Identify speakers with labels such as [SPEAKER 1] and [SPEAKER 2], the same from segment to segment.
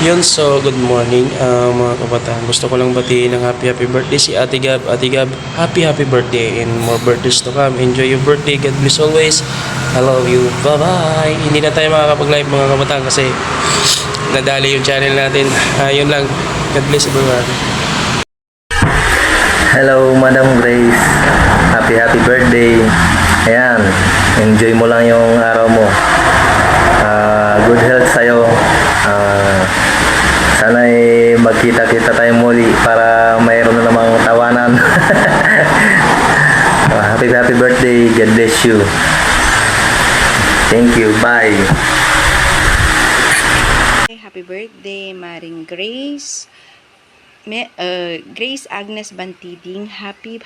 [SPEAKER 1] Yun, so good morning mga kabataan. Gusto ko lang batiin ng happy birthday si Ate Gab. Ate Gab, happy birthday and more birthdays to come. Enjoy your birthday. God bless always. I love you. Bye-bye. Hindi na tayo makakapag-live mga kabataan kasi nadali yung channel natin. Yun lang. God bless everyone.
[SPEAKER 2] Hello, Madam Grace. Happy birthday. Ayan, enjoy mo lang yung araw mo. Good health sa'yo. Sana magkita-kita tayo muli para mayroon na namang tawanan. Happy birthday. God bless you. Thank you. Bye.
[SPEAKER 3] Happy birthday, Maring Grace. Grace Agnes Bantiding, happy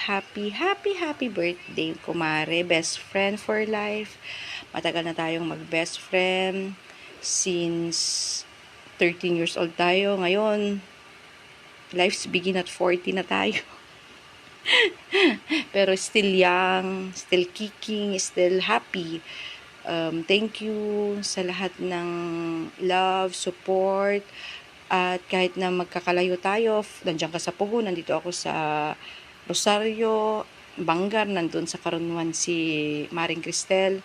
[SPEAKER 3] birthday, kumare. Best friend for life. Matagal na tayong mag-best friend since 13 years old tayo. Ngayon, life's begin at 40 na tayo. Pero still young, still kicking, still happy. Thank you sa lahat ng love, support, at kahit na magkakalayo tayo, nandiyan ka sa Pugo, nandito ako sa Rosario, Bangar, nandun sa Karunuan si Maring Cristel.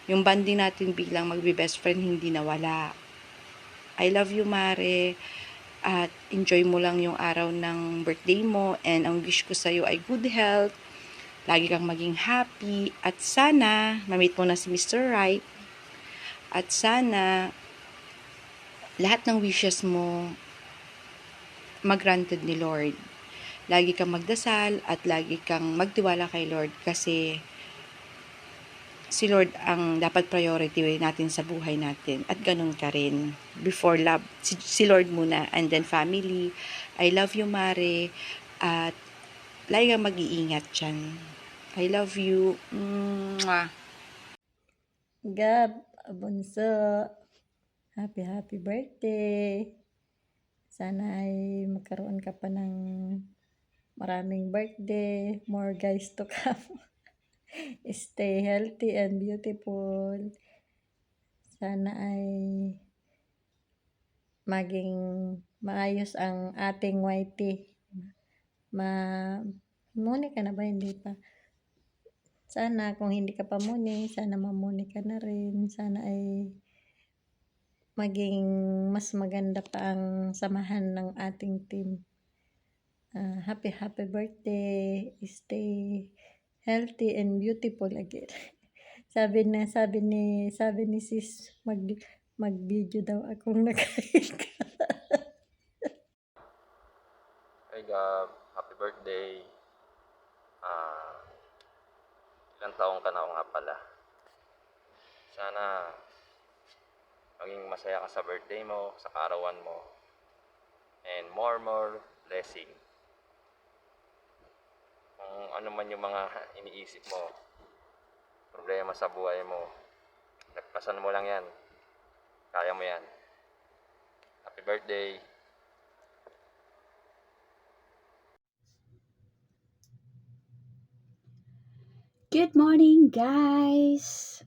[SPEAKER 3] Yung bonding natin bilang magbe-best friend hindi nawala. I love you, Mare, at enjoy mo lang yung araw ng birthday mo, and ang wish ko sa'yo ay good health, lagi kang maging happy, at sana ma-meet mo na si Mr. Right, at sana lahat ng wishes mo mag-granted ni Lord. Lagi kang magdasal at lagi kang magtiwala kay Lord kasi si Lord ang dapat priority natin sa buhay natin. At ganun ka rin. Before love, si Lord muna and then family. I love you, Mare. At lagi kang mag-iingat dyan. I love you. Mwah.
[SPEAKER 4] Gab, bunso. Happy birthday. Sana ay magkaroon ka pa ng maraming birthday, more guys to come. Stay healthy and beautiful. Sana ay maging maayos ang ating YT. Muni ka na ba? Hindi pa. Sana kung hindi ka pa muni, sana mamuni ka na rin. Sana ay maging mas maganda pa ang samahan ng ating team. Happy birthday. Stay healthy and beautiful again. sabi ni sis, mag-video daw akong nakain ka.
[SPEAKER 2] Hey Gab, happy birthday. Ilang taong ka na nga pala. Sana maging masaya ka sa birthday mo, sa kaarawan mo, and more blessing. Kung ano man yung mga iniisip mo, problema sa buhay mo, nagpasan mo lang yan. Kaya mo yan. Happy birthday.
[SPEAKER 5] Good morning, guys!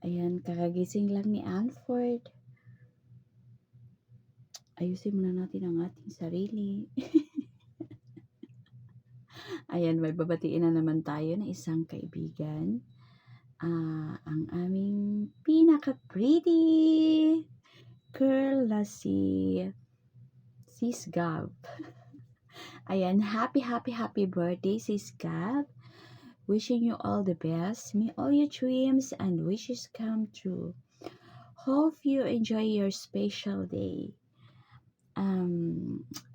[SPEAKER 5] Ayan, kakagising lang ni Alfred. Ayusin muna natin ang ating sarili. Ayan, may babatiin na naman tayo ng isang kaibigan. Ang aming pinaka-pretty girl na si Sis Gab. Ayan, happy birthday, Sis Gab. Wishing you all the best. May all your dreams and wishes come true. Hope you enjoy your special day.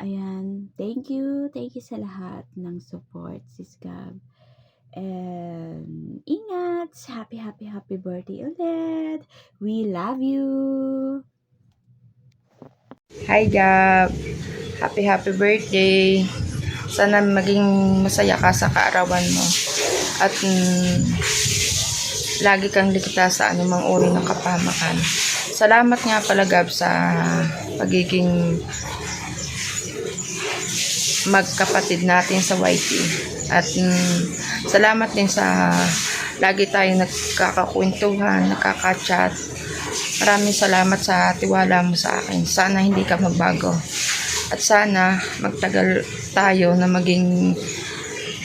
[SPEAKER 5] Ayan, thank you sa lahat ng support, Sis Gab. And ingat, happy birthday ulit. We love you.
[SPEAKER 3] Hi, Gab. Happy birthday. Sana maging masaya ka sa kaarawan mo. At lagi kang ligtas sa anumang uri ng kapahamakan. Salamat nga pala, Gab, sa pagiging magkapatid natin sa YT. At salamat din sa lagi tayong nagkakakwentuhan, nakaka-chat. Maraming salamat sa tiwala mo sa akin. Sana hindi ka magbago. At sana magtagal tayo na maging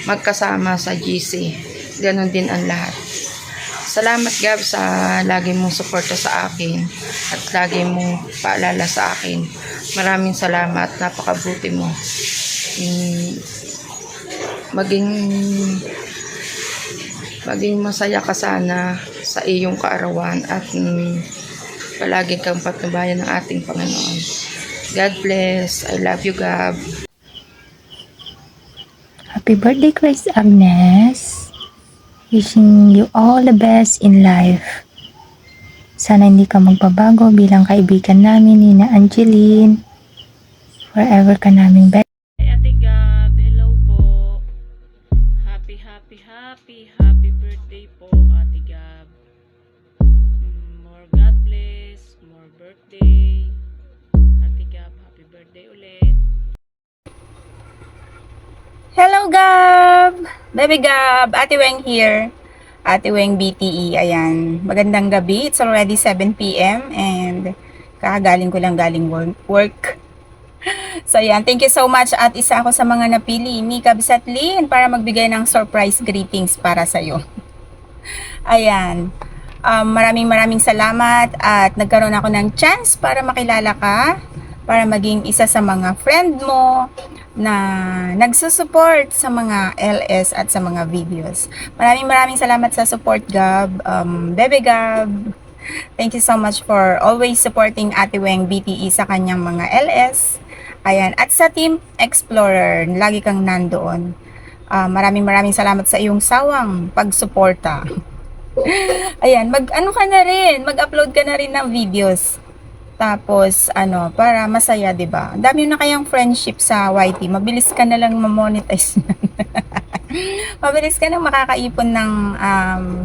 [SPEAKER 3] magkasama sa GC. Ganon din ang lahat. Salamat Gab sa lagi mong suporta sa akin at lagi mong paalala sa akin. Maraming salamat. Napakabuti mo. Maging masaya ka sana sa iyong kaarawan at palagi kang patnubayan ng ating Panginoon. God bless. I love you, Gab.
[SPEAKER 6] Happy birthday, Grace Agnes. Wishing you all the best in life. Sana hindi ka magbabago bilang kaibigan namin ni na Angeline. Forever ka naming best.
[SPEAKER 7] Ate Gab, hello po. Happy birthday po, Ate Gab. More God bless, more birthday. Ate Gab, happy birthday ulit.
[SPEAKER 8] Hello, Gab! Baby Gab, Ate Weng here. Ate Weng BTE, ayan. Magandang gabi. It's already 7 p.m. and kakagaling ko lang galing work. So, ayan. Thank you so much at isa ako sa mga napili ni Kabsat Lynn para magbigay ng surprise greetings para sa'yo. Ayan. Maraming salamat at nagkaroon ako ng chance para makilala ka, para maging isa sa mga friend mo na nagsusupport sa mga LS at sa mga videos. Maraming salamat sa support, Gab. Bebe Gab, thank you so much for always supporting Ate Weng BTE sa kanyang mga LS. Ayan. At sa Team Explorer, lagi kang nandoon. Maraming salamat sa iyong sawang pagsuporta. Ayan, mag-upload ka na rin ng videos. Tapos, para masaya, 'di ba? Ang dami na kayang friendship sa YT. Mabilis ka na lang ma-monetize. Mabilis ka na makakaipon ng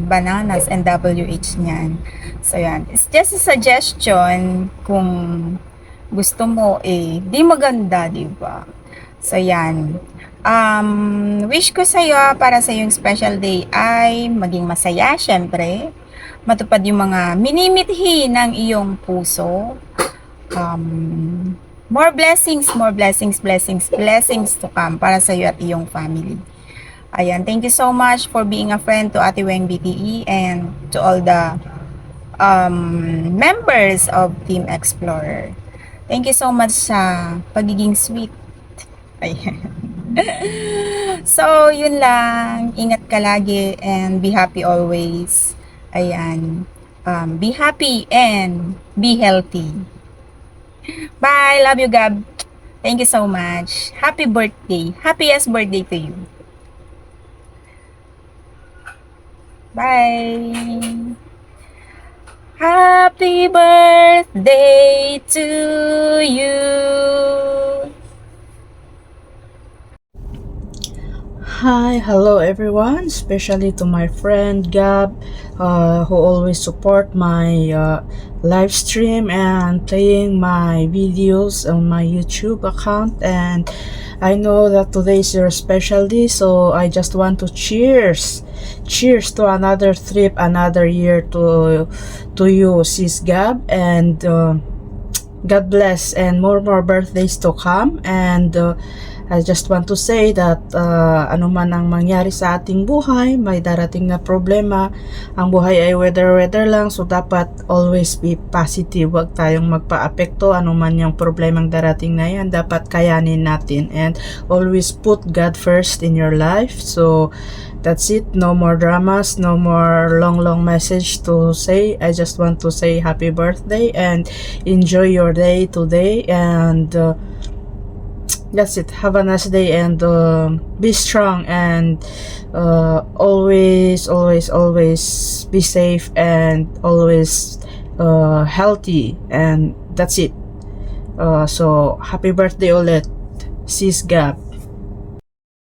[SPEAKER 8] bananas and WH niyan. So, yan. It's just a suggestion kung gusto mo di maganda, 'di ba? So, yan. Wish ko sa'yo para sa yung special day ay maging masaya, syempre. Matupad yung mga minimithi ng iyong puso. More blessings to come para sa iyo at iyong family. Ayan, thank you so much for being a friend to Ate Weng BTE and to all the members of Team Explorer. Thank you so much sa pagiging sweet. Ayan. So, yun lang. Ingat ka lagi and be happy always. Ayan. Be happy and be healthy. Bye. Love you, Gab. Thank you so much. Happy birthday. Happiest birthday to you. Bye. Happy birthday to you.
[SPEAKER 9] Hi, hello everyone, especially to my friend Gab, who always support my live stream and playing my videos on my YouTube account. And I know that today is your special day, so I just want to cheers to another trip, another year to you, sis Gab, and God bless and more birthdays to come. And I just want to say that ano man ang mangyari sa ating buhay, may darating na problema. Ang buhay ay weather lang, so dapat always be positive. Huwag tayong magpa-apekto ano man yung problemang darating na yan, dapat kayanin natin and always put God first in your life. So that's it. No more dramas, no more long message to say. I just want to say happy birthday and enjoy your day today, and that's it. Have a nice day and be strong and always be safe and always healthy, and that's it. So happy birthday ulit, sis Gab.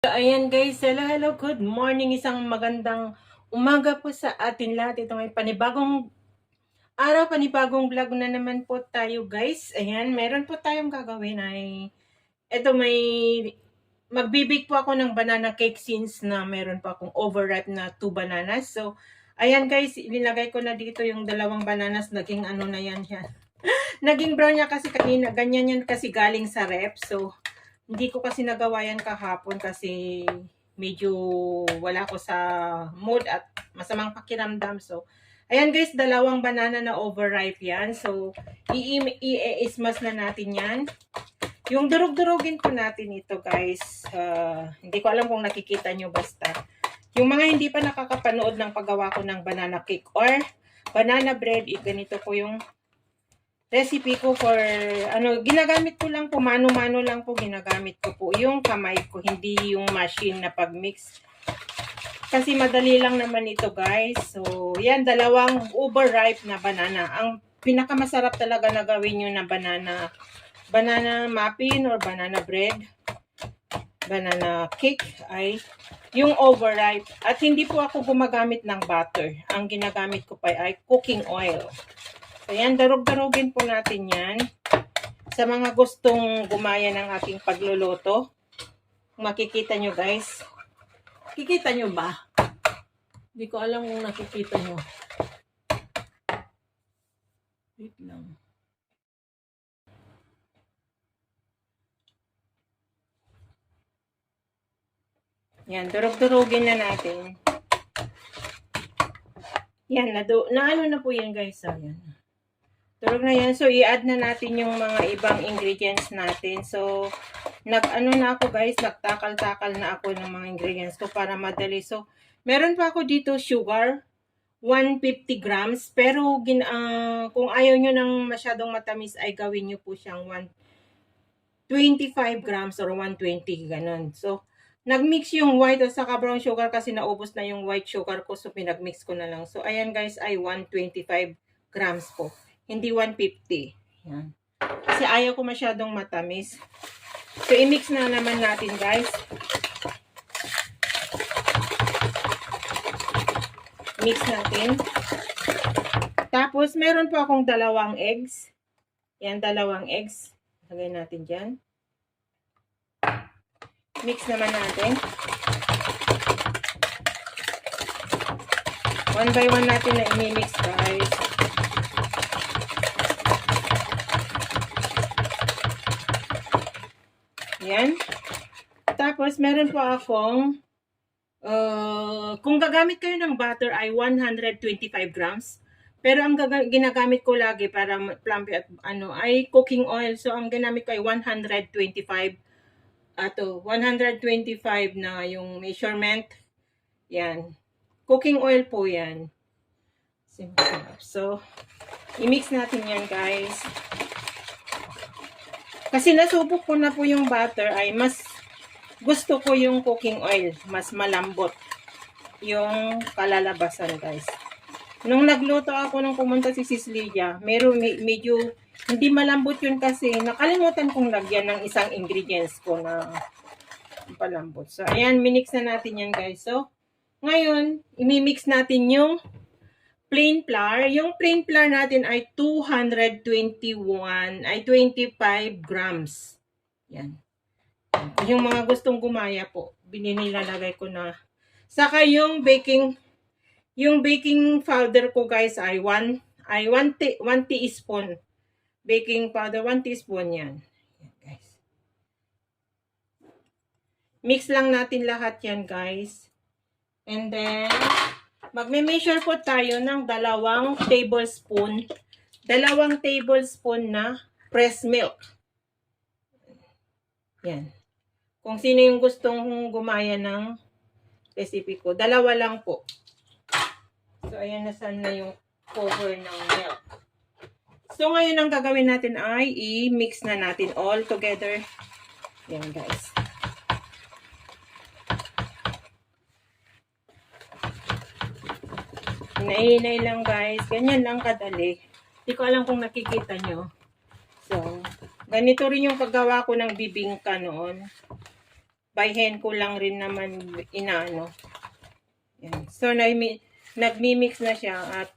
[SPEAKER 7] Ayan guys, hello, good morning. Isang magandang umaga po sa atin lahat. Ito ay panibagong araw, panibagong vlog na naman po tayo guys. Ayan, meron po tayong gagawin ay magbibig po ako ng banana cake since na meron po akong overripe na 2 bananas. So, Ayan guys, ilinagay ko na dito yung dalawang bananas. Naging ano na yan siya. Naging brown niya kasi kanina. Ganyan yan kasi galing sa rep. So, hindi ko kasi nagawa yan kahapon kasi medyo wala ko sa mood at masamang pakiramdam. So, ayan guys, dalawang banana na overripe yan. So, i-ismas na natin yan. Yung durug-durugin ko natin ito guys. Hindi ko alam kung nakikita nyo basta. Yung mga hindi pa nakakapanood ng paggawa ko ng banana cake or banana bread, ganito po yung recipe ko for, ginagamit ko lang po, mano-mano lang po ginagamit ko po. Yung kamay ko, hindi yung machine na pag-mix. Kasi madali lang naman ito guys. So, yan, dalawang overripe na banana. Ang pinakamasarap talaga na gawin nyo na banana muffin or banana bread, banana cake ay yung overripe. At hindi po ako gumagamit ng butter. Ang ginagamit ko pa ay cooking oil. So yan, darog-darogin po natin yan. Sa mga gustong gumaya ng aking pagluluto, makikita nyo guys. Kikita nyo ba? Hindi ko alam kung nakikita nyo. Wait lang. Yan, durog-durogin na natin. Yan, na ano na po yan guys. Yan. Durog na yan. So, i-add na natin yung mga ibang ingredients natin. So, nag-ano na ako guys, nagtakal-takal na ako ng mga ingredients ko para madali. So, meron pa ako dito sugar, 150 grams. Pero, kung ayaw nyo ng masyadong matamis, ay gawin nyo po siyang 25 grams or 120, ganun. So, nagmix yung white at saka brown sugar kasi naubos na yung white sugar ko. So, pinagmix ko na lang. So, ayan guys, ay 125 grams po. Hindi 150. Yan. Kasi ayaw ko masyadong matamis. So, i-mix na naman natin guys. Mix natin. Tapos, meron po akong dalawang eggs. Yan, dalawang eggs. Lagay natin dyan. Mix naman natin. One by one natin na i-mix guys. Yan. Tapos, meron po akong, kung gagamit kayo ng butter ay 125 grams. Pero ang ginagamit ko lagi para plumpy at ay cooking oil. So, ang ginamit ko ay 125 125 na yung measurement. Yan. Cooking oil po yan. So, i-mix natin yan guys. Kasi nasubok ko na po yung butter ay mas gusto ko yung cooking oil. Mas malambot yung kalalabasan guys. Nung nagluto ako nung pumunta si Sis Lydia, medyo hindi malambot yun kasi nakalimutan kong lagyan ng isang ingredients ko na palambot. So, ayan, minix na natin yan guys. So, ngayon, imimix natin yung plain flour. Yung plain flour natin ay 25 grams. Yan. Yung mga gustong gumaya po, binilalagay ko na. Saka yung baking powder ko guys ay 1 teaspoon. Baking powder, 1 teaspoon yan. Yan guys. Mix lang natin lahat yan guys. And then, magme-measure po tayo ng 2 tablespoon. 2 tablespoon na pressed milk. Yan. Kung sino yung gustong gumaya ng recipe ko. 2 lang po. So, ayan na sana yung cover ng milk. So, ngayon ang gagawin natin ay i-mix na natin all together. Yan, guys. Hinay-hinay lang, guys. Ganyan lang kadali. Hindi ko alam kung nakikita nyo. So, ganito rin yung paggawa ko ng bibingka noon. By hand ko lang rin naman inaano. Yan. So, nagmi-mix na siya at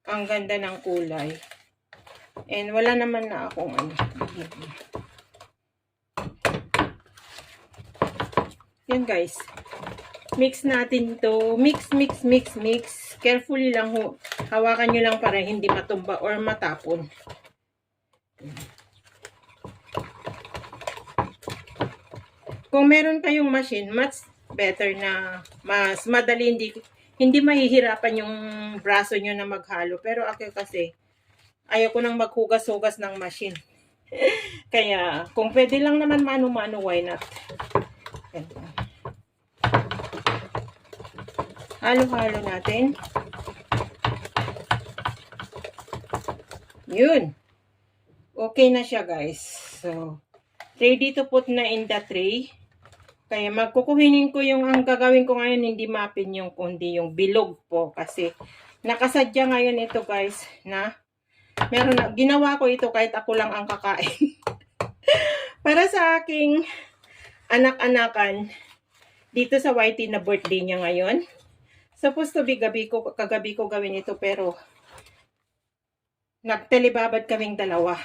[SPEAKER 7] ang ganda ng kulay. And wala naman na akong Yan guys. Mix natin to. Mix, mix, mix, mix. Carefully lang ho. Hawakan nyo lang para hindi matumba or matapon. Kung meron kayong machine, much better na mas madali, hindi mahihirapan yung braso nyo na maghalo. Pero ako kasi, ayaw ko nang maghugas-hugas ng machine. Kaya, kung pwede lang naman mano-mano, why not? Halo-halo natin. Yun. Okay na siya, guys. So, ready to put na in the tray. Kaya magkukuhinin ko yung, ang gagawin ko ngayon, hindi mapin yung kundi yung bilog po. Kasi nakasadya ngayon ito, guys, na meron na, ginawa ko ito kahit ako lang ang kakain. Para sa aking anak-anakan dito sa YT na birthday niya ngayon. Supposed to be kagabi ko gawin ito, pero nagtelebabad kaming dalawa.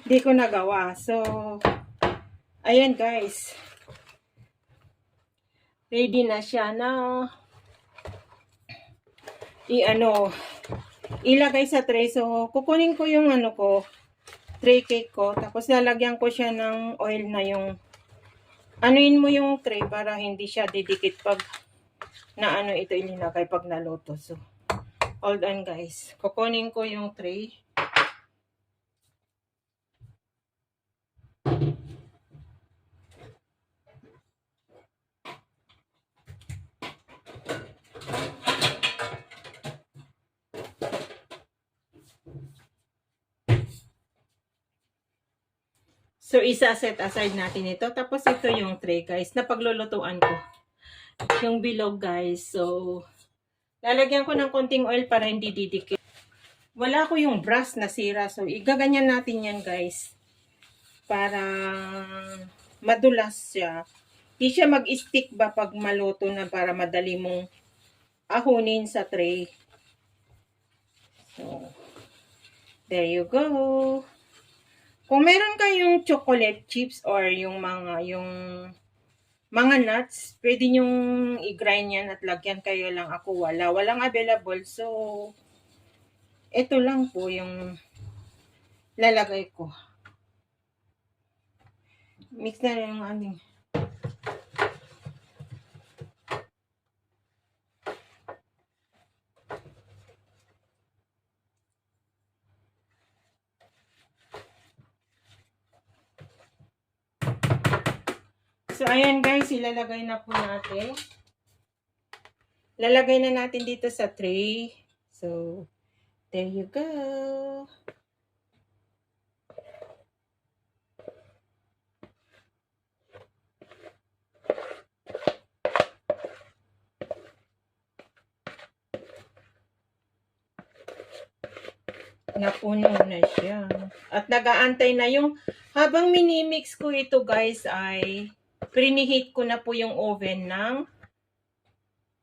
[SPEAKER 7] Di ko nagawa. So, ayan guys. Ready na siya na ilagay sa tray. So, kukunin ko yung tray cake ko. Tapos lalagyan ko siya ng oil na yung anuin mo yung tray para hindi siya didikit pag ito ilinagay pag naluto. So, hold on guys. Kukunin ko yung tray. So, isa-set aside natin ito. Tapos, ito yung tray, guys, na paglulutuan ko. Yung bilog, guys. So, lalagyan ko ng konting oil para hindi didikit. Wala ko yung brush na sira. So, igaganyan natin yan, guys. Para madulas siya. Hindi siya mag-stick ba pag maluto na para madali mong ahunin sa tray. So, there you go. Kung meron kayong chocolate chips or yung mga nuts, pwede nyong i-grind yan at lagyan, kayo lang. Ako walang available. So, ito lang po yung lalagay ko. Mix na rin yung ating. So, ayan guys, ilalagay na po natin. Lalagay na natin dito sa tray. So, there you go. Napuno na siya. At nagaantay na yung, habang minimix ko ito guys ay preheat ko na po yung oven ng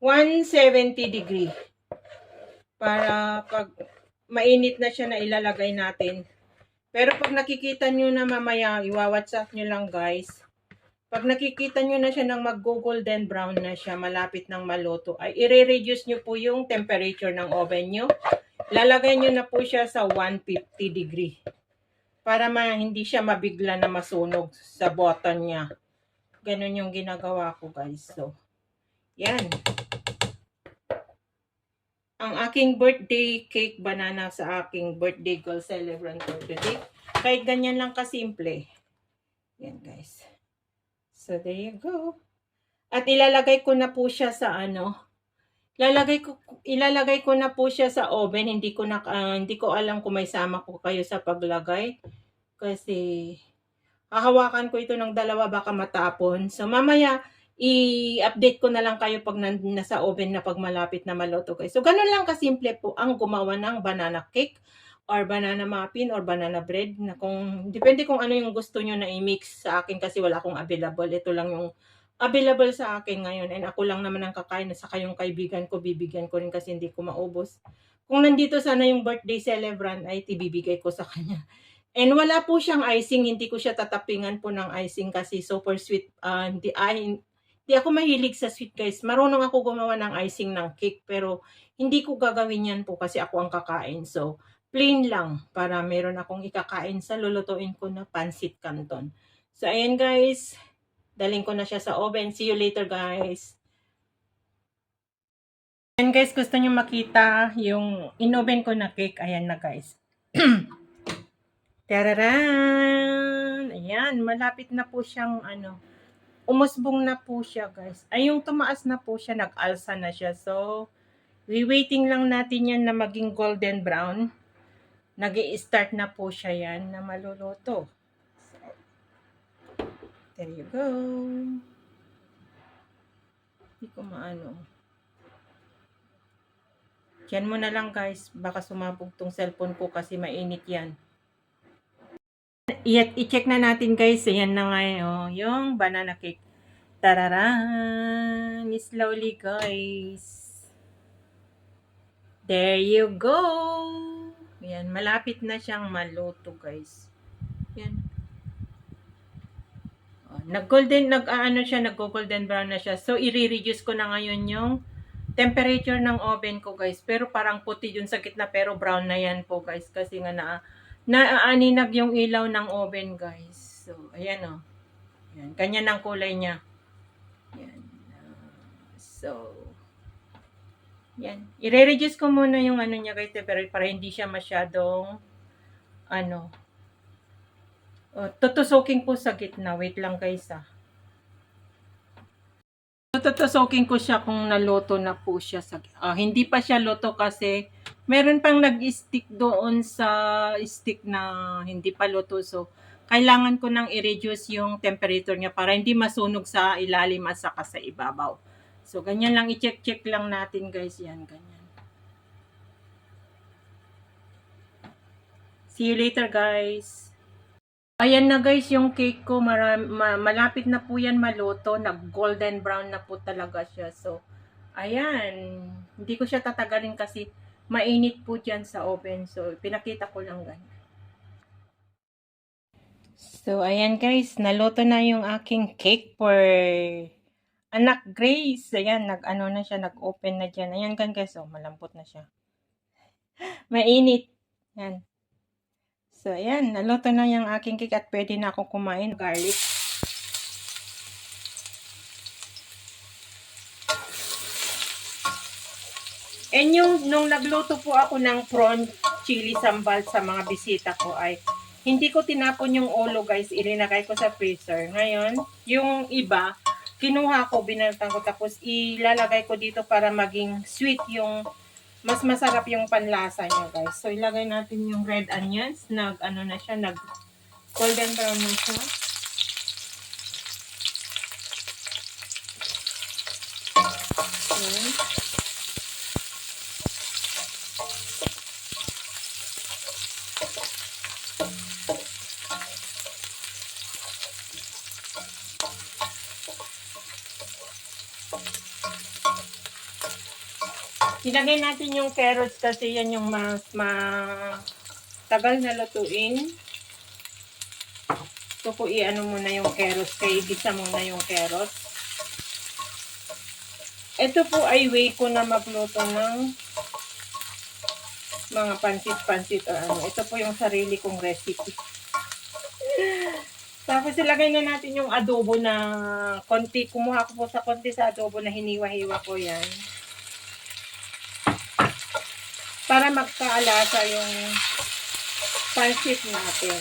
[SPEAKER 7] 170 degree. Para pag mainit na siya na ilalagay natin. Pero pag nakikita nyo na mamaya, iwa-WhatsApp nyo lang guys. Pag nakikita nyo na siya ng mag-golden brown na siya, malapit ng maluto, ay i-reduce nyo po yung temperature ng oven nyo. Lalagay nyo na po siya sa 150 degree. Para hindi siya mabigla na masunog sa button niya. Ganun yung ginagawa ko guys. So, yan. Ang aking birthday cake banana sa aking birthday girl celebrant for today. Kahit ganyan lang kasimple. Yan guys. So, there you go. At ilalagay ko na po siya sa ilalagay ko na po siya sa oven. Hindi ko alam kung may sama ko kayo sa paglagay. Kasi hahawakan ko ito ng dalawa, baka matapon. So, mamaya, i-update ko na lang kayo pag nasa oven na pag malapit na maluto kayo. So, ganun lang kasimple po ang gumawa ng banana cake or banana muffin or banana bread. Na depende kung ano yung gusto nyo na i-mix sa akin kasi wala akong available. Ito lang yung available sa akin ngayon. And ako lang naman ang kakain. Saka yung kaibigan ko, bibigyan ko rin kasi hindi ko maubos. Kung nandito sana yung birthday celebrant, ay tibibigay ko sa kanya. And wala po siyang icing, hindi ko siya tatapingan po ng icing kasi super sweet. Hindi Di ako mahilig sa sweet guys. Marunong ako gumawa ng icing ng cake pero hindi ko gagawin yan po kasi ako ang kakain. So, plain lang para meron akong ikakain sa lulutuin ko na pancit canton. So, ayan guys. Daling ko na siya sa oven. See you later guys. Ayan guys, gusto nyo makita yung in-oven ko na cake. Ayan na guys. Tararan! Ayan, malapit na po siyang umusbong na po siya guys. Ay, yung tumaas na po siya, nag-alsa na siya. So, waiting lang natin yan na maging golden brown. Nag-i-start na po siya yan na maluluto. So, there you go. Hindi ko maano. Yan mo na lang guys. Baka sumabog tong cellphone ko kasi mainit yan. I-check na natin guys. Ayan na nga yung banana cake. Tararan! Slowly guys. There you go. Ayan, malapit na siyang maluto guys. Ayan. Nag-golden brown na siya. So, i-reduce ko na ngayon yung temperature ng oven ko guys. Pero parang puti yun sa gitna pero brown na yan po guys. Kasi nga naaaninag yung ilaw ng oven guys. So, ayan o. Ayan, ganyan ang kulay niya. Ayan. So, yan. I-reduce ko muna yung niya guys. Para hindi siya masyadong tutusukin ko sa gitna. Wait lang guys Tutusukin ko siya kung naluto na po siya. Hindi pa siya luto kasi meron pang nag-stick doon sa stick na hindi pa luto. So, kailangan ko nang i-reduce yung temperature niya para hindi masunog sa ilalim at saka sa ibabaw. So, ganyan lang. I-check lang natin guys. Yan, ganyan. See you later guys. Ayan na guys, yung cake ko, malapit na po yan maluto. Nag-golden brown na po talaga siya. So, ayan. Hindi ko siya tatagalin kasi mainit po dyan sa oven. So, pinakita ko lang ganyan. So, ayan guys, naluto na yung aking cake for anak Grace. Ayan, na siya, nag-open na dyan. Ayan guys, malambot na siya. Mainit. Ayan. So, ayan, naluto na yung aking cake at pwede na akong kumain. Garlic. And nung nagluto po ako ng prawn chili sambal sa mga bisita ko ay hindi ko tinapon yung ulo guys, ilinagay ko sa freezer. Ngayon, yung iba, kinuha ko, binaltan ko, tapos ilalagay ko dito para maging sweet yung mas masarap yung panlasa niya guys. So, ilagay natin yung red onions. Na siya, golden brown na siya. Okay. Ilagay natin yung carrots kasi yan yung mas tagal na lutuin. So, i-ano muna yung carrots. Kaya igisa muna yung carrots. Ito po ay way ko na magluto ng mga pansit-pansit or ano. Ito po yung sarili kong recipe. Tapos ilagay na natin yung adobo na konti. Kumuha ko po sa konti sa adobo na hiniwa-hiwa ko yan. Para magkaalasa yung pansit natin.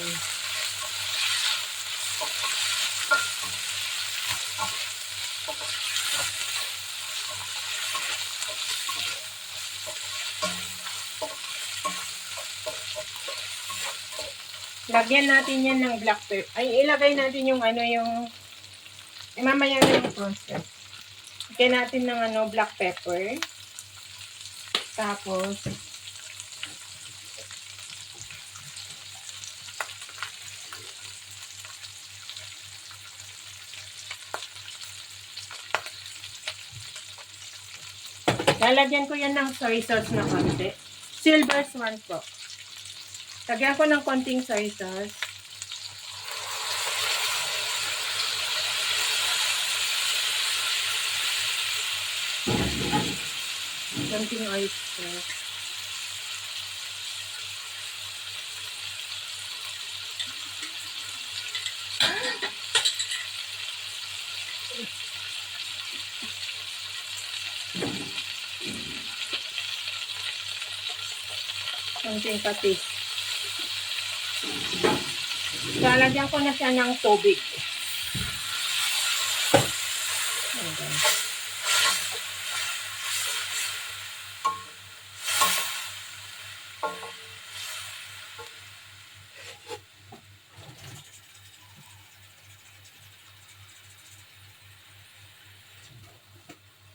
[SPEAKER 7] Lagyan natin yan ng black pepper. Ay, ilagay natin yung mamaya na yung process. Lagyan natin ng black pepper. Tapos, lalagyan ko yan ng soy sauce na konti. Silver Swan po. Lagyan ko ng konting soy sauce. Konting oyster. Konting patis. Lalagyan ko na siya ng tubig. Okay.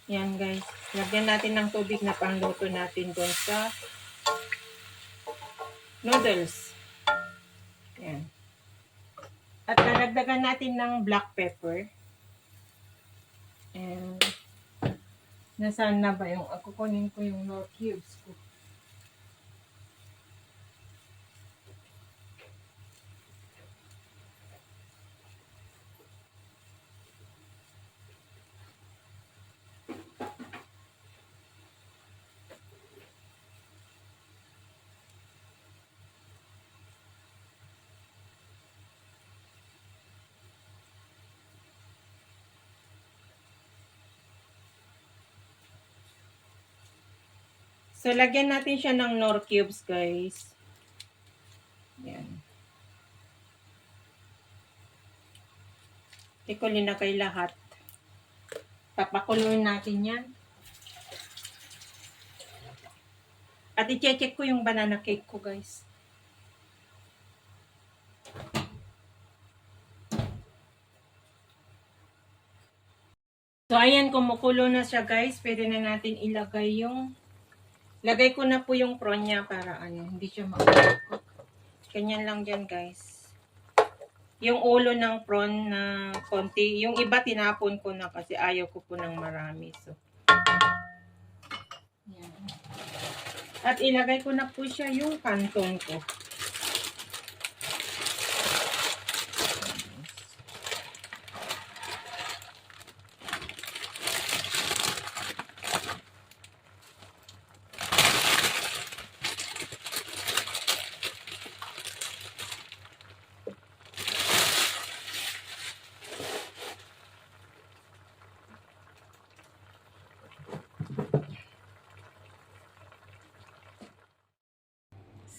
[SPEAKER 7] Yan guys. Lagyan natin ng tubig na pangluto natin doon sa noodles. Yan. At lalagdagan natin ng black pepper. And nasaan na ba yung kukunin ko yung Knorr cubes ko. So, lagyan natin siya ng Knorr cubes, guys. Yan. Ikulin na kay lahat. Papakuloyin natin yan. At i-check ko yung banana cake ko, guys. So, ayan, kumukulo na siya, guys. Pwede na natin ilagay yung... Lagay ko na po yung prawn niya para hindi siya mag-cook. Ganyan lang dyan, guys. Yung ulo ng prawn na konti. Yung iba tinapon ko na kasi ayaw ko po ng marami. So, yan. At ilagay ko na po siya yung canton ko.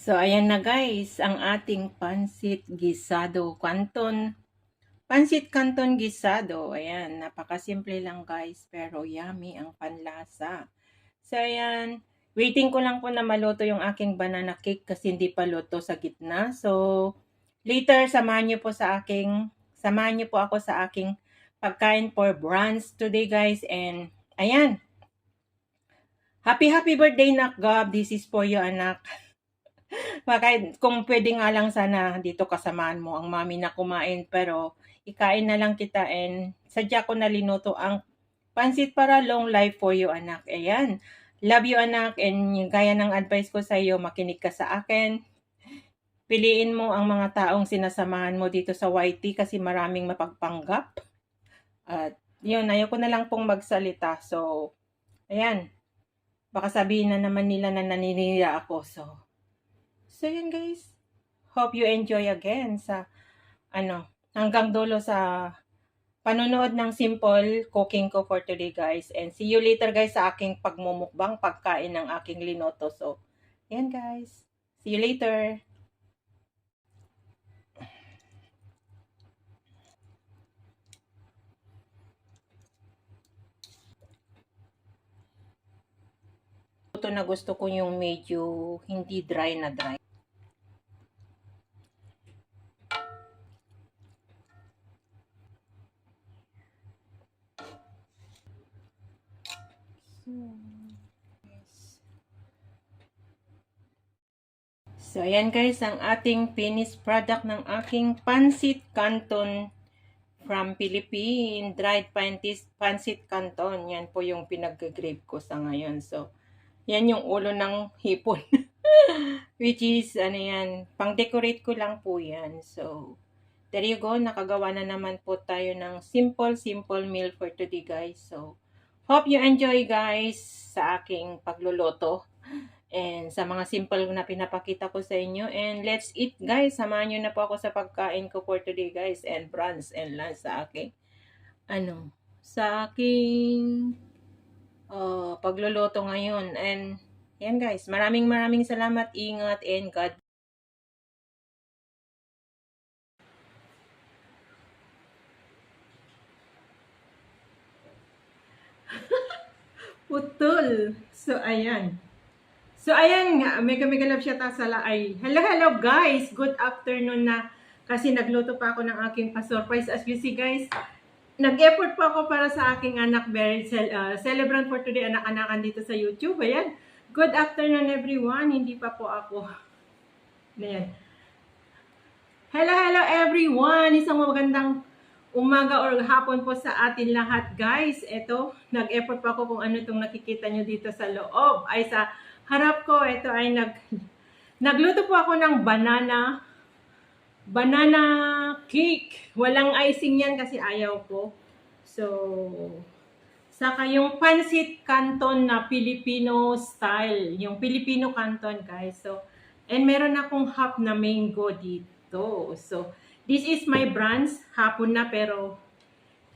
[SPEAKER 7] So, ayan na guys, ang ating pansit gisado canton. Pansit canton gisado. Ayan, napakasimple lang guys, pero yummy ang panlasa. So, ayan, waiting ko lang po na maluto yung aking banana cake kasi hindi pa luto sa gitna. So, later, samahan niyo po ako sa aking pagkain for brunch today guys. And, ayan, happy birthday, Nak Gab. This is for you, anak. Kung pwede nga lang sana dito kasamaan mo ang mami na kumain, pero ikain na lang kita and sadya ko na linuto ang pansit para long life for you, anak. Ayan. Love you, anak, and gaya ng advice ko sa iyo, makinig ka sa akin. Piliin mo ang mga taong sinasamahan mo dito sa YT kasi maraming mapagpanggap. At yun, ayoko na lang pong magsalita. So, ayan. Baka sabihin na naman nila na naninira ako. So yun guys. Hope you enjoy again sa hanggang dulo sa panonood ng simple cooking ko for today guys. And see you later guys sa aking pagmumukbang, pagkain ng aking linoto. So, yan guys. See you later. Ito na gusto ko yung medyo hindi dry na dry. So, ayan guys, ang ating finished product ng aking pansit canton from Philippines. Dried pansit canton. Yan po yung pinag-grave ko sa ngayon. So, yan yung ulo ng hipon. Which is, pang-decorate ko lang po yan. So, there you go. Nakagawa na naman po tayo ng simple meal for today guys. So, Hope you enjoy guys sa aking pagluluto. And sa mga simple na pinapakita ko sa inyo. And let's eat guys. Samahan nyo na po ako sa pagkain ko for today guys. And brunch and lunch sa aking pagluluto ngayon. And yan guys. Maraming salamat. Ingat and God. Putol. So ayan nga, mega love siya ta sa laay. Hello guys, good afternoon na. Kasi nagluto pa ako ng aking pa-surprise. As you see guys, nag-effort pa ako para sa aking anak, very celebrant for today, anak-anakan dito sa YouTube. Ayan, good afternoon everyone, hindi pa po ako. Ayan. Hello everyone, isang magandang umaga or hapon po sa atin lahat guys. Ito, nag-effort pa ako kung ano itong nakikita nyo dito sa loob. Ay sa harap ko, ito ay nagluto po ako ng banana cake. Walang icing yan kasi ayaw ko. So, saka yung pancit canton na Filipino style. Yung Filipino canton guys. So, and meron akong half na mango dito. So, this is my brunch. Hapon na pero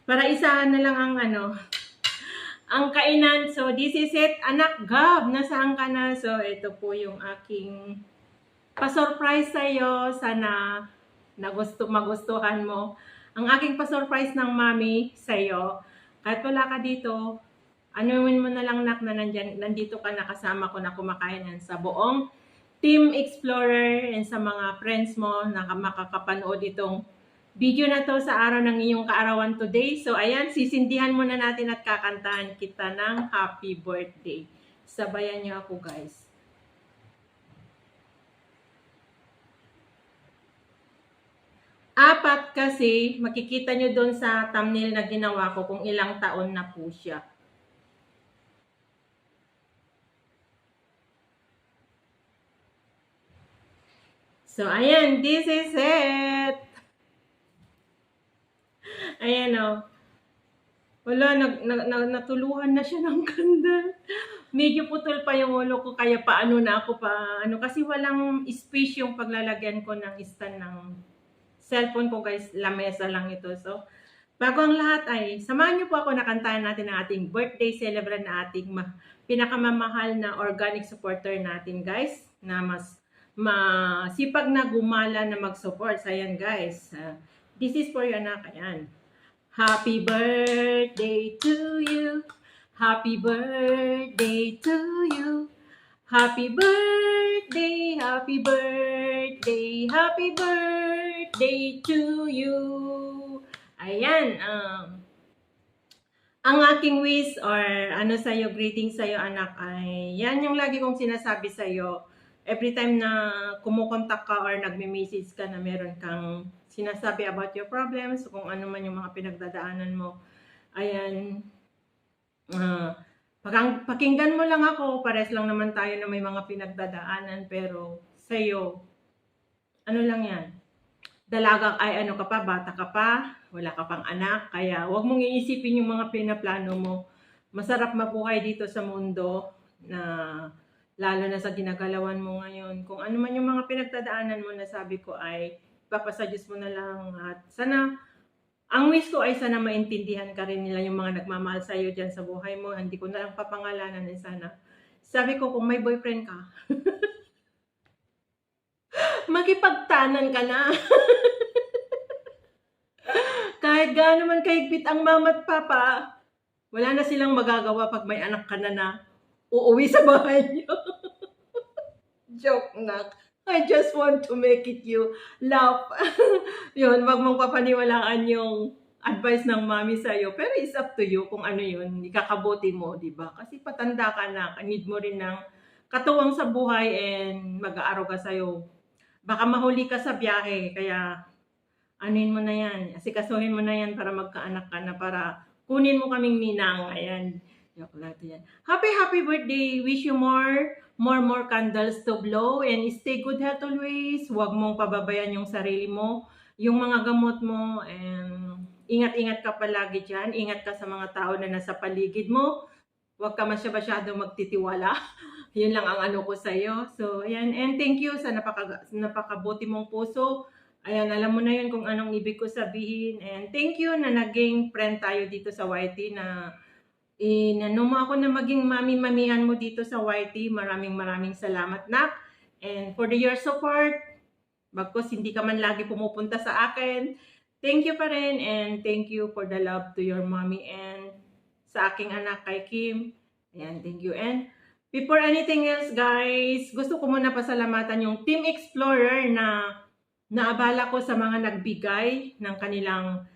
[SPEAKER 7] para isa na lang ang kainan. So, this is it. Anak Gab, nasaan ka na? So, ito po yung aking pa-surprise sa'yo. Sana magustuhan mo. Ang aking pa-surprise ng mami sa'yo. Kahit wala ka dito, anuin mo na lang nak na nandito ka na kasama ko na kumakain sa buong Team Explorer and sa mga friends mo na makakapanood itong video na to sa araw ng iyong kaarawan today. So, ayan, sisindihan muna natin at kakantahan kita ng happy birthday. Sabayan niyo ako, guys. Apat kasi, makikita nyo doon sa thumbnail na ginawa ko kung ilang taon na po siya. So, ayan, this is it. Ayan o. Wala, natuluhan na siya ng kandal. Medyo putol pa yung ulo ko, kaya paano na ako kasi walang space yung paglalagyan ko ng stand ng cellphone ko guys, lamesa lang ito. So, bago ang lahat ay, samahan niyo po ako na kantahan natin ang ating birthday celebrant na ating pinakamamahal na organic supporter natin guys, na mas masipag na gumala na mag-support. So, ayan guys, this is for your anak, ayan. Happy birthday to you. Happy birthday to you. Happy birthday, happy birthday, happy birthday to you. Ayan, ang aking wish or sa'yo, greeting sa'yo anak ay, yan yung lagi kong sinasabi sa'yo. Every time na kumukontak ka or nagme-message ka na meron kang sinasabi about your problems, kung ano man yung mga pinagdadaanan mo, ayan, pakinggan mo lang ako, pares lang naman tayo na may mga pinagdadaanan, pero sa'yo, ano lang yan, dalaga ay ka pa, bata ka pa, wala ka pang anak, kaya huwag mong iisipin yung mga pinaplano mo. Masarap mabuhay dito sa mundo, na lalo na sa ginagalawan mo ngayon. Kung ano man yung mga pinagdadaanan mo, na sabi ko ay papasa Diyos mo na lang. At sana, ang wish ko ay sana maintindihan ka rin nila yung mga nagmamahal sa iyo dyan sa buhay mo. Hindi ko na lang papangalanan na sana. Sabi ko, kung may boyfriend ka, makipagtanan ka na. Kahit gaano man kahigpit ang mama at papa, wala na silang magagawa pag may anak ka na uuwi sa bahay niyo. Joke na. I just want to make it you laugh. Yun, wag mong papaniwalaan yung advice ng mami sa'yo. Pero it's up to you kung ano yun. Ikakabuti mo, di ba? Kasi patanda ka na. Need mo rin ng katuwang sa buhay and mag-aaraw ka sa'yo. Baka mahuli ka sa biyahe. Kaya anuin mo na yan. Asikasuhin mo na yan para magkaanak ka na. Para kunin mo kaming ninang. Ayan. Happy birthday. Wish you more candles to blow and stay good health always. Huwag mong pababayan yung sarili mo, yung mga gamot mo, and ingat-ingat ka palagi dyan. Ingat ka sa mga tao na nasa paligid mo. Huwag ka masyadong magtitiwala. Yun lang ang ano ko sa'yo. So, ayan. And thank you sa napakabuti mong puso. Ayan, alam mo na yun kung anong ibig ko sabihin. And thank you na naging friend tayo dito sa YT na inano mo ako na maging mami-mamihan mo dito sa YT. Maraming salamat, nak. And for your support, bagkus hindi ka man lagi pumupunta sa akin, thank you pa rin. And thank you for the love to your mommy and sa aking anak kay Kim. Ayan, thank you. And before anything else, guys, gusto ko muna pasalamatan yung Team Explorer na naabala ko sa mga nagbigay ng kanilang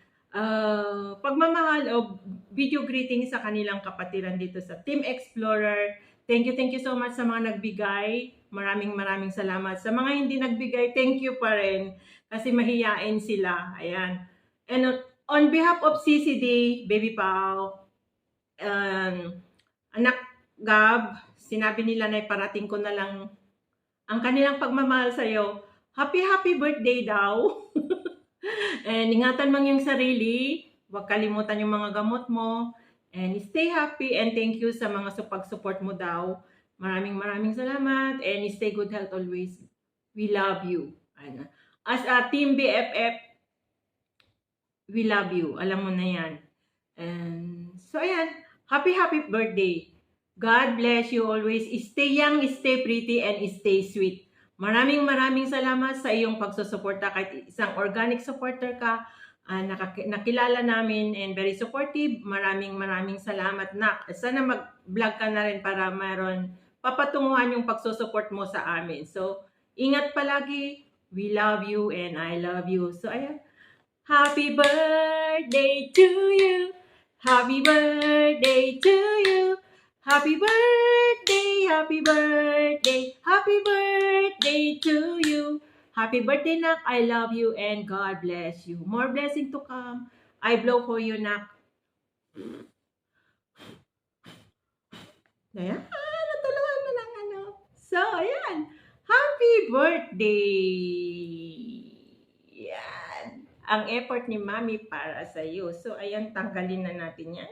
[SPEAKER 7] pagmamahal o video greeting sa kanilang kapatiran dito sa Team Explorer. Thank you so much sa mga nagbigay. Maraming salamat. Sa mga hindi nagbigay, thank you pa rin kasi mahiyain sila. Ayan. And on behalf of CCD, Baby Pao, Anak Gab, sinabi nila na iparating ko na lang ang kanilang pagmamahal sa'yo. Happy birthday daw. And ingatan mo yung sarili. Huwag kalimutan yung mga gamot mo. And stay happy and thank you sa mga pag-support mo daw. Maraming salamat and stay good health always. We love you. As a Team BFF, we love you. Alam mo na yan. And so ayan, happy birthday. God bless you always. Stay young, stay pretty, and stay sweet. Maraming salamat sa iyong pagsusuporta kahit isang organic supporter ka. Nakilala namin and very supportive. Maraming salamat, nak. Sana mag-vlog ka na rin para mayroon papatunguhan yung pagsusupport mo sa amin. So, ingat palagi. We love you and I love you. So, ayan. Happy birthday to you. Happy birthday to you. Happy birthday, happy birthday, happy birthday to you. Happy birthday, nak. I love you and God bless you. More blessing to come. I blow for you, nak. Ayan. Natulungan mo lang ano. So, ayan. Happy birthday. Yan. Ang effort ni Mami para sa iyo. So, ayan. Tanggalin na natin yan.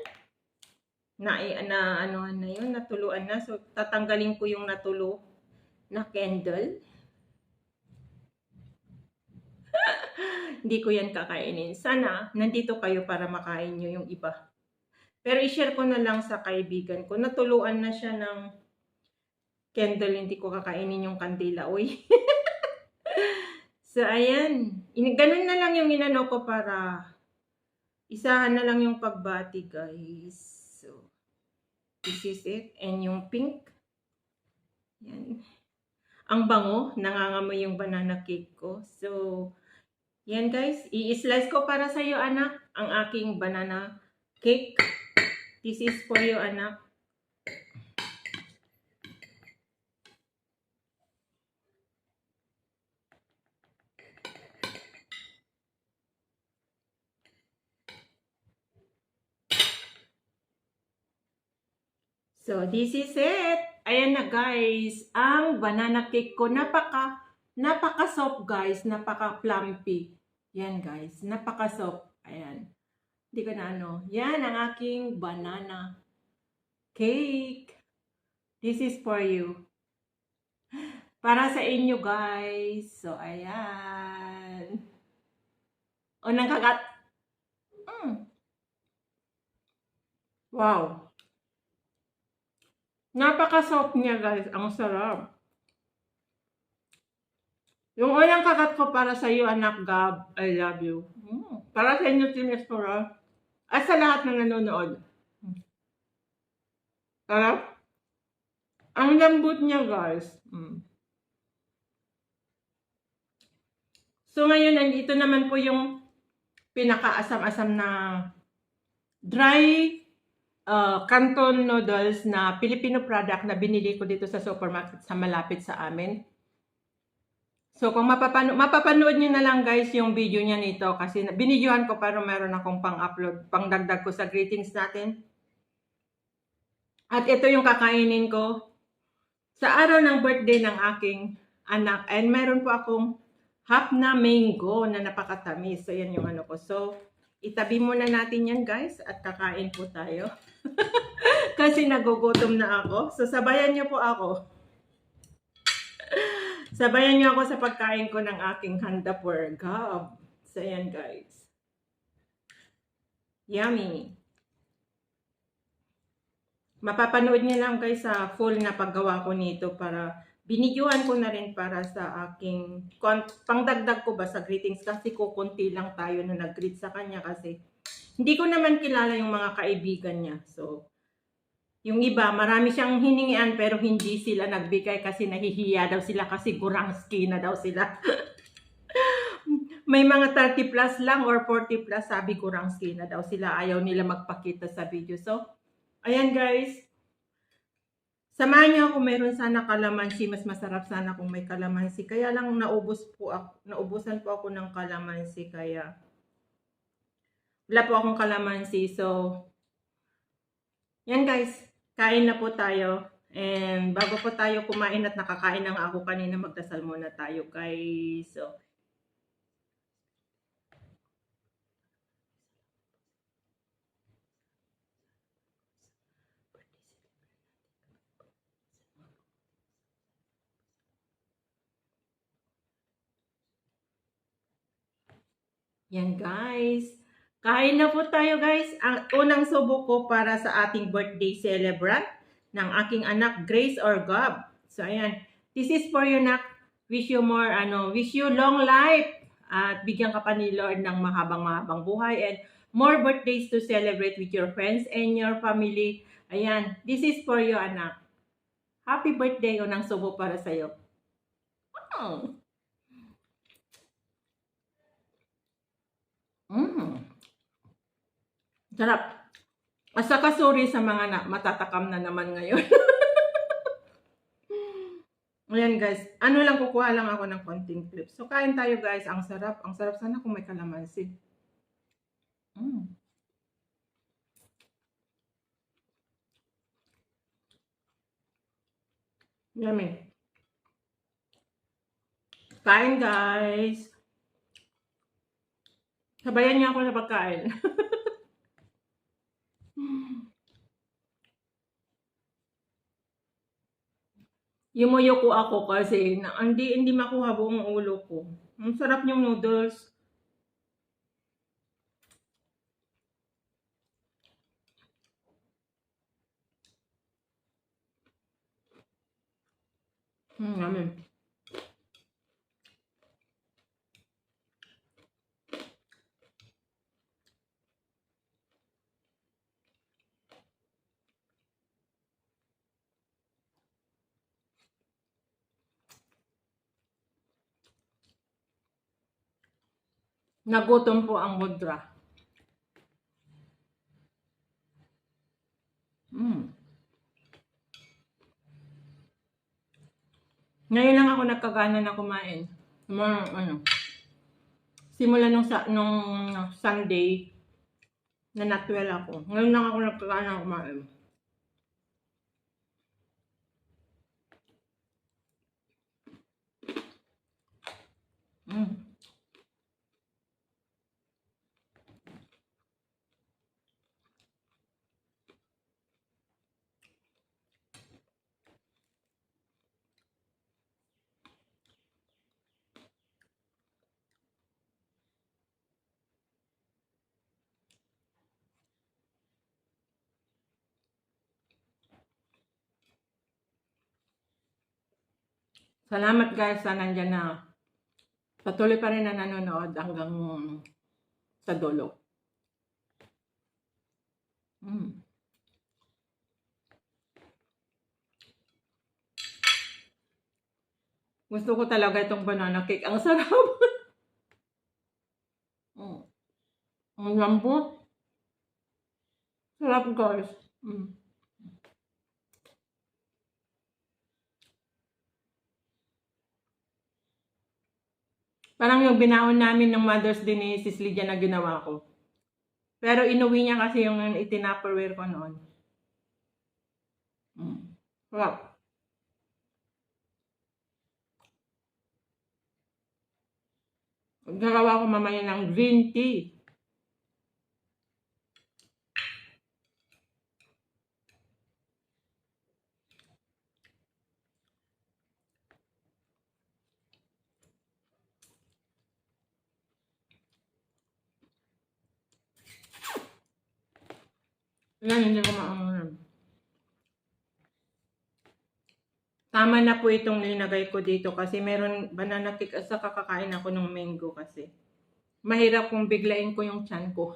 [SPEAKER 7] Ano na yun, natuluan na. So, tatanggalin ko yung natulo na candle. Hindi ko yan kakainin. Sana, nandito kayo para makain nyo yung iba. Pero i-share ko na lang sa kaibigan ko. Natuluan na siya ng candle, hindi ko kakainin yung kandila. Uy. So, ayan. Ganun na lang yung inano ko para isahan na lang yung pagbati, guys. So, this is it. And yung pink. Yan. Ang bango. Nangangamoy yung banana cake ko. So, yan guys. I-slice ko para sa iyo, anak. Ang aking banana cake. This is for you, anak. So, this is it. Ayan na guys. Ang banana cake ko. Napaka-soft guys. Napaka-plumpy. Yan guys. Napaka-soft. Ayan. Hindi ko na ano. Yan ang aking banana cake. This is for you. Para sa inyo guys. So, ayan. O, nangkagat. Wow. Napaka-soft niya guys. Ang sarap. Yung unang kagat ko para sa iyo, anak Gab. I love you. Para sa inyo, Team Explorer. At sa lahat na nanonood. Sarap. Ang lambot niya guys. So ngayon, nandito naman po yung pinaka-asam-asam na dry canton noodles na Filipino product na binili ko dito sa supermarket sa malapit sa amin. So kung mapapanood nyo na lang guys yung video niya nito kasi binidyohan ko para meron akong pang-upload, pang-dagdag ko sa greetings natin. At ito yung kakainin ko sa araw ng birthday ng aking anak. And meron po akong half na mango na napakatamis. So yan yung ano ko. So itabi muna natin yan guys at kakain po tayo. Kasi nagugutom na ako. So sabayan niyo po ako. Sabayan niyo ako sa pagkain ko ng aking handa for Gab. So ayan guys. Yummy. Mapapanood niyo lang guys sa full na paggawa ko nito para binidyohan ko na rin para sa aking pangdagdag ko ba sa greetings kasi kukunti lang tayo na nag-greet sa kanya kasi hindi ko naman kilala yung mga kaibigan niya. So, yung iba, marami siyang hiningian pero hindi sila nagbigay kasi nahihiya daw sila kasi gurangski na daw sila. May mga 30 plus lang or 40 plus sabi gurangski na daw sila. Ayaw nila magpakita sa video. So, ayan guys. Samahan niyo ako, meron sana kalamansi. Mas masarap sana kung may kalamansi. Kaya lang naubusan po ako ng kalamansi. Kaya wala po akong kalamansi. So, yan guys. Kain na po tayo. And bago po tayo kumain at nakakain na nga ako kanina, magdasal muna tayo guys. So, yan guys. Kain na po tayo guys. Ang unang subo ko para sa ating birthday celebrant ng aking anak Grace or Gab. So ayan. This is for you nak. Wish you long life. At bigyan ka pa ni Lord ng mahabang buhay and more birthdays to celebrate with your friends and your family. Ayan. This is for you anak. Happy birthday unang subo para sa iyo. Oh. Sarap. At saka sorry sa mga matatakam na naman ngayon. Ayan guys. Ano lang, kukuha lang ako ng konting clips. So kain tayo guys. Ang sarap. Ang sarap sana kung may kalamansi. Yummy. Kain guys. Sabayan niyo ako sa pagkain. Yumuyo ko ako kasi hindi makuha buong ulo ko. Ang sarap yung noodles. Yummy. Nagutom po ang mudra. Ngayon lang ako nagkagana na kumain. Simula nung Sunday na not-well ako. Ngayon lang ako nagkagana na kumain. Salamat guys sa nandyan na patuloy pa rin na nanonood hanggang sa dulo. Gusto ko talaga itong banana cake. Ang sarap. Ang lambot. Sarap guys. Parang yung binaon namin ng Mother's Day ni Sis Lydia na ginawa ko. Pero inuwi niya kasi yung itinupperware ko noon. Sarap. Gagawa ko mamaya ng green tea. Yan, hindi ko maangunan. Tama na po itong linagay ko dito kasi meron banana cake at saka kakain ako ng mango kasi. Mahirap kung biglain ko yung tiyan ko.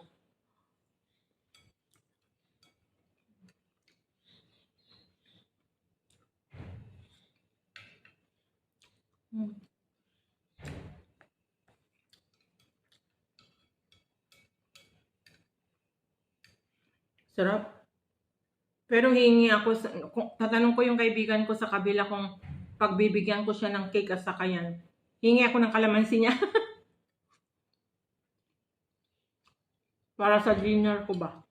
[SPEAKER 7] Sarap. Pero hihingi ako, tatanong ko yung kaibigan ko sa kabila kung pagbibigyan ko siya ng cake at saka yan. Hingi ako ng kalamansi niya. Para sa dinner ko ba?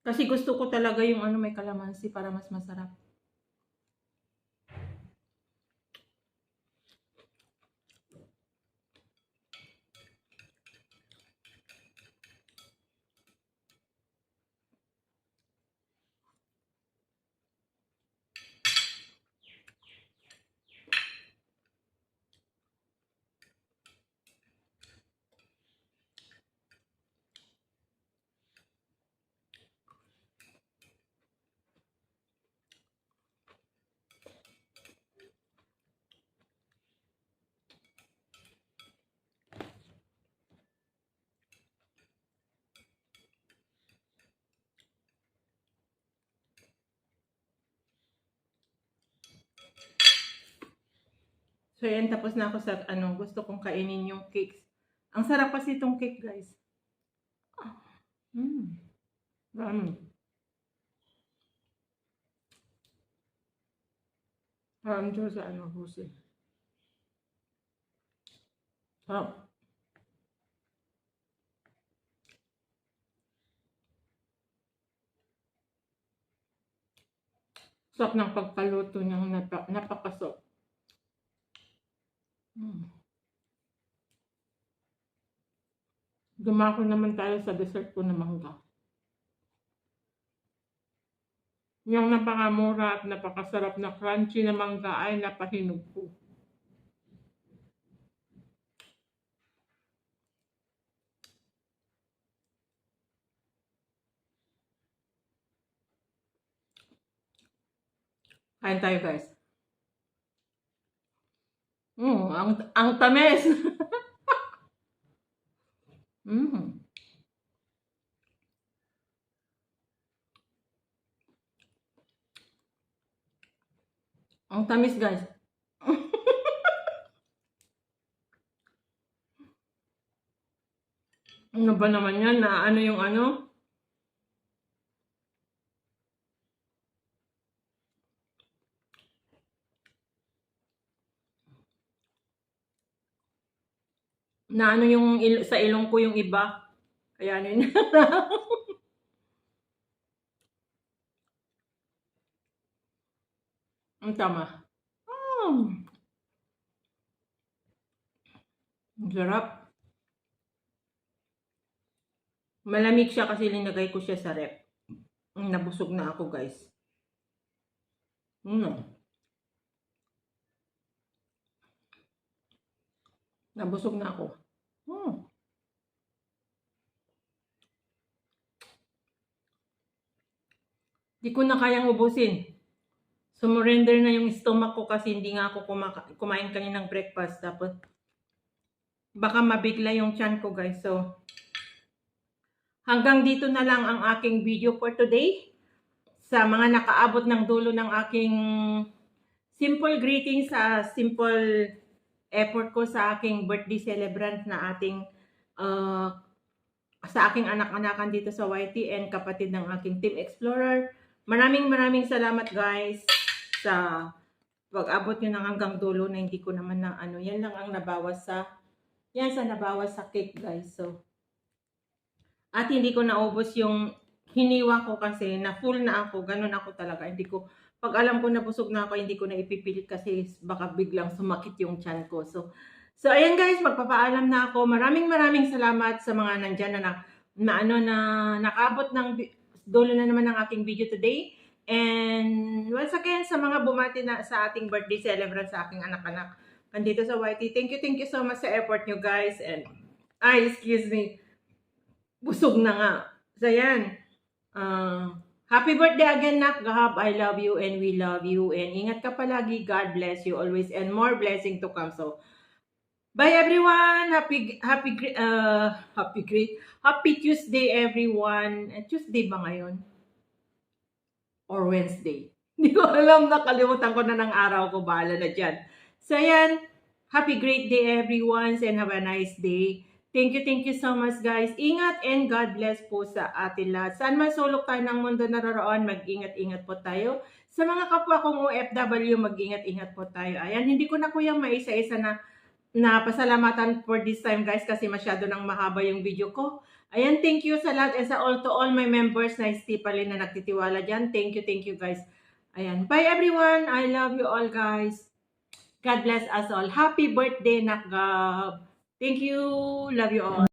[SPEAKER 7] Kasi gusto ko talaga yung may kalamansi para mas masarap. So yan, tapos na ako sa gusto kong kainin yung cakes. Ang sarap kasi itong cake, guys. Dami. Parang dyan sa busi. Sarap. Sarap ng pagkaluto niyang napakasok. Dumako naman tayo sa dessert ko na mangga. Yung napakamura at napakasarap na crunchy na mangga ay napahinog ko. Kain tayo, guys. Ang tamis. Ang tamis, guys. Ano ba naman yan? Na yung na yung sa ilong ko yung iba. Kaya yun. Ang tama. Ang sarap. Malamig siya kasi linagay ko siya sa rep. Nabusog na ako, guys. Nabusog na ako. Di ko na kayang ubusin. Sumurrender na yung stomach ko kasi hindi nga ako kumain kaninang breakfast. Tapos, baka mabigla yung tiyan ko, guys. So, hanggang dito na lang ang aking video for today. Sa mga nakaabot ng dulo ng aking simple greeting sa simple effort ko sa aking birthday celebrant na ating sa aking anak-anakan dito sa YT and kapatid ng aking Team Explorer. Maraming salamat, guys, sa pag-abot nyo ng hanggang dulo na hindi ko naman na yan lang ang nabawas sa cake, guys. So, at hindi ko naubos yung hiniwa ko kasi na full na ako, ganun ako talaga. Hindi ko, pag alam ko na busog na ako, hindi ko na ipipilit kasi baka biglang sumakit yung tiyan ko. So ayan, guys, magpapaalam na ako. Maraming salamat sa mga nandyan na nakaabot ng dulo na naman ng aking video today. And once again, sa mga bumati na sa ating birthday celebrant sa aking anak-anak nandito sa YT, thank you so much sa effort nyo, guys. And Ay, excuse me. Busog na nga. So, yan. Happy birthday again, Nak Gahab. I love you and we love you. And ingat ka palagi. God bless you always. And more blessing to come. So, bye everyone. Happy Tuesday everyone. Tuesday ba ngayon? Or Wednesday? Hindi ko alam. Nakalimutan ko na ng araw ko. Bahala na dyan. So, yan. Happy great day everyone. And have a nice day. Thank you so much guys. Ingat and God bless po sa atin lahat. Saan man sulok tayo ng mundo naroroon, mag-ingat-ingat po tayo. Sa mga kapwa kong OFW, mag-ingat-ingat po tayo. Ayan, hindi ko na kuya maisa-isa na pasalamatan for this time guys kasi masyado nang mahaba yung video ko. Ayan, thank you sa lahat and sa to all my members na stipalin na nagtitiwala dyan. Thank you guys. Ayan, bye everyone. I love you all guys. God bless us all. Happy birthday, Nak Gab. Thank you. Love you all.